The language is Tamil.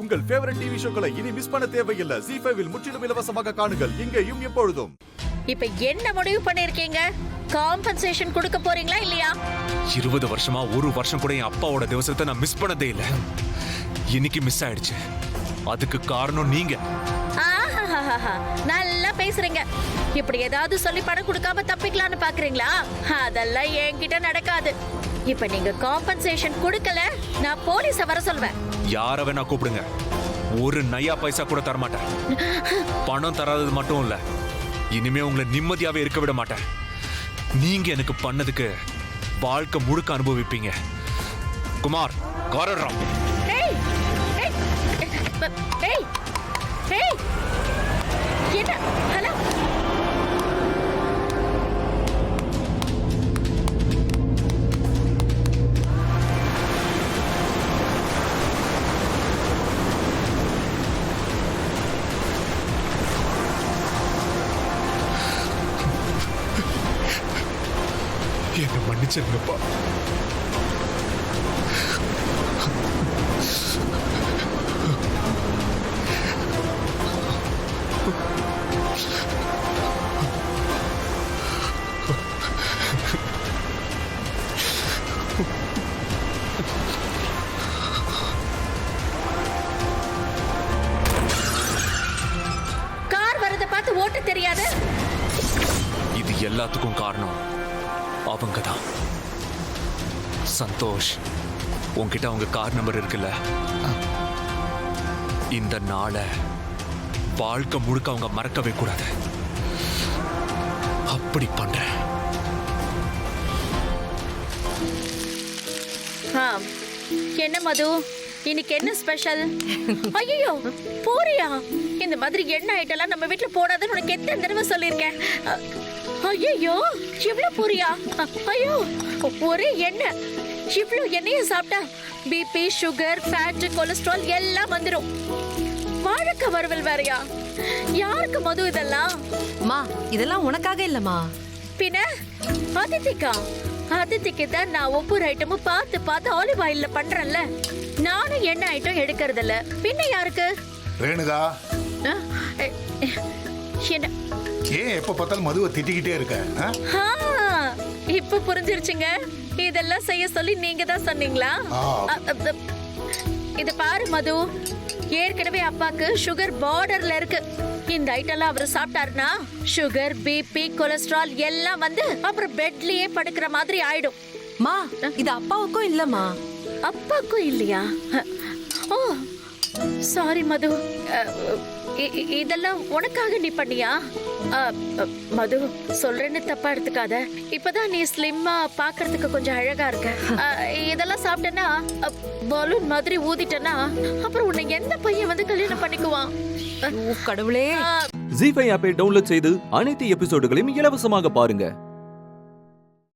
உங்கள் ஃபேவரட் டிவி ஷோக்களை இனி மிஸ் பண்ண தேவையில்லை. ZEE5 இல் முற்றிலும் இலவசமாக காணுங்கள். இங்கேயும் எப்பொழுதும். இப்ப என்ன முடிவு பண்ணிருக்கீங்க? காம்பன்சேஷன் கொடுக்க போறீங்களா இல்லையா? 20 வருஷமா ஒரு வருஷம் கூட என் அப்பாவோட திவசத்தை நான் மிஸ் பண்ணதே இல்ல. இன்னைக்கு மிஸ் ஆயிடுச்சு. அதுக்கு காரணம் நீங்க. நல்லா பேசுறீங்க. இப்படி ஏதாவது சொல்லி பணம் கொடுக்காம தப்பிக்கலாம்னு பாக்குறீங்களா? அதெல்லாம் என்கிட்ட நடக்காது. இப்ப நீங்க காம்பன்சேஷன் கொடுக்கல, நான் போலீஸ வர சொல்வேன். யார வேணா கூப்பிடுங்க, ஒரு நயா பைசா கூட தர மாட்டேன். பணம் தராதது மட்டும் இல்ல, இனிமே உங்களை நிம்மதியாவே இருக்க விட மாட்டேன். நீங்க எனக்கு பண்ணதுக்கு வாழ்க்கை முழுக்க அனுபவிப்பீங்க. குமார், காரராம். என்ன? ஹலோ, என்ன மன்னிச்சிருங்கப்பா. கார் வரத பார்த்து ஓட்ட தெரியாது. இது எல்லாத்துக்கும் காரணம் அவங்கதான். சந்தோஷ், உன்கிட்ட அவங்க கார் நம்பர் இருக்குல்ல? இந்த நாளை வாழ்க்கை முழுக்க அவங்க மறக்கவே கூடாது. அப்படி பண்றேன். என்ன மது, இன்னைக்கு என்ன ஸ்பெஷல்? ஐயோ, போறியா? இந்த மாதிரி எண்ணெய் ஐட்டம்லாம் நம்ம வீட்டுல போடாதுன்னு உனக்கு எத்தனை தடவை சொல்லியிருக்கேன். ஐயோ, இவ்வளவு போறியா? ஐயோ, ஒரே எண்ணெய். இவ்வளவு எண்ணெயை சாப்பிட்டா பிபி, சுகர், ஃபேட், கொலஸ்ட்ரால் எல்லாம் வந்துடும். வாழைக்காய் வறுவல் வேறையா? யாருக்கு மது இதெல்லாம்? மா, இதெல்லாம் உனக்காக இல்லம்மா. பின்ன அதித்திக்கா? அதித்திக்கு தான் நான் ஒவ்வொரு ஐட்டமும் பார்த்து பார்த்து ஆலிவ் ஆயில்ல பண்றேன்ல. நானும் எண்ணெய் ஐட்டம் எடுக்கிறது இல்ல. பின்ன யாருக்கு? ரேணுகா, என்ன ஏன் எப்ப பார்த்தாலும் மதுவை திட்டிக்கிட்டே இருக்க? இப்ப புரிஞ்சிருச்சுங்க. இதெல்லாம் செய்ய சொல்லி நீங்க தான் சொன்னீங்களா? இத பாரு மது, ஏற்கனவே அப்பாக்கு சுகர் பார்டர்ல இருக்கு. இந்த ஐட்டம்லாம் அவர் சாப்பிட்டாருன்னா சுகர், பிபி, கொலஸ்ட்ரால் எல்லாம் வந்து அப்புறம் பெட்லயே படுக்கிற மாதிரி ஆயிடும். மா, இது அப்பாவுக்கும் இல்லம்மா. அப்பாக்கும் இல்லையா? ஓ சாரி மது. இதெல்லாம் உனக்காக நீ பண்ணியா? மது, சொல்றேன்னு தப்பா எடுத்துக்காத. இப்பதான் நீ ஸ்லிம்மா பாக்குறதுக்கு கொஞ்சம் அழகா இருக்க. இதெல்லாம் சாப்பிட்டேன்னா பலூன் மாதிரி ஊதிட்டேன்னா அப்புறம் உன்னை எந்த பையன் வந்து கல்யாணம் பண்ணிக்குவான்? கடவுளே. ZEE5 ஆப்பை டவுன்லோட் செய்து அனைத்து எபிசோடுகளையும் இலவசமாக பாருங்க.